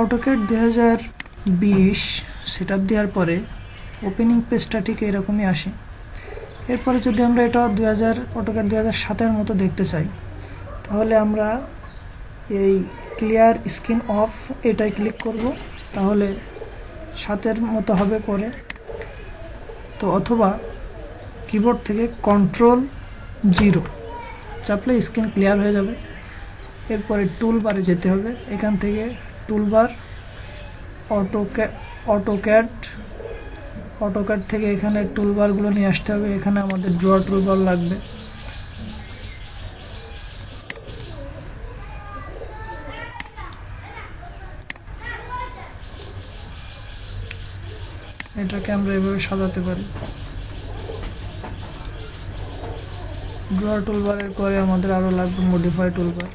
AutoCAD 2020 setup দেওয়ার পরে opening পেজটা ঠিক এরকমই আসে। এরপরে যদি আমরা এটা অটোক্যাড 2007-এর মতো দেখতে চাই, তাহলে আমরা এই ক্লিয়ার স্ক্রিন অফ এটাই ক্লিক করব, তাহলে 7-এর মতো হবে পরে। তো অথবা কিবোর্ড থেকে Ctrl+0 চাপলে স্ক্রিন ক্লিয়ার হয়ে যাবে। এরপরে টুলবারে যেতে হবে, এখান থেকে টুলবার অটোক্যাড থেকে এখানে টুলবারগুলো নিয়ে আসতে হবে। এখানে আমাদের ড্র টুলবার লাগবে। এটাকে আমরা এভাবে সাজাতে পারি। ড্র টুলবারের পরে আমাদের আরো লাগবে মডিফাই টুলবার।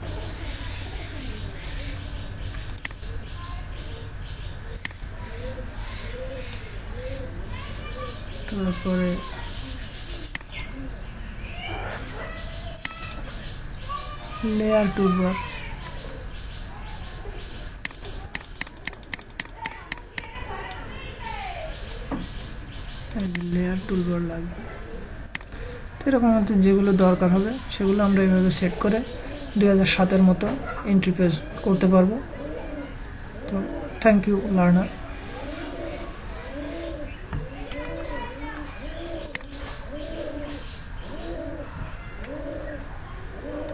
তারপরে লেয়ার টুলবার, লেয়ার টুলবার লাগবে। তো এরকম যেগুলো দরকার হবে সেগুলো আমরা এইভাবে সেট করে 2007-এর মতো এন্ট্রি পেজ করতে পারবো। তো থ্যাংক ইউ লার্নার।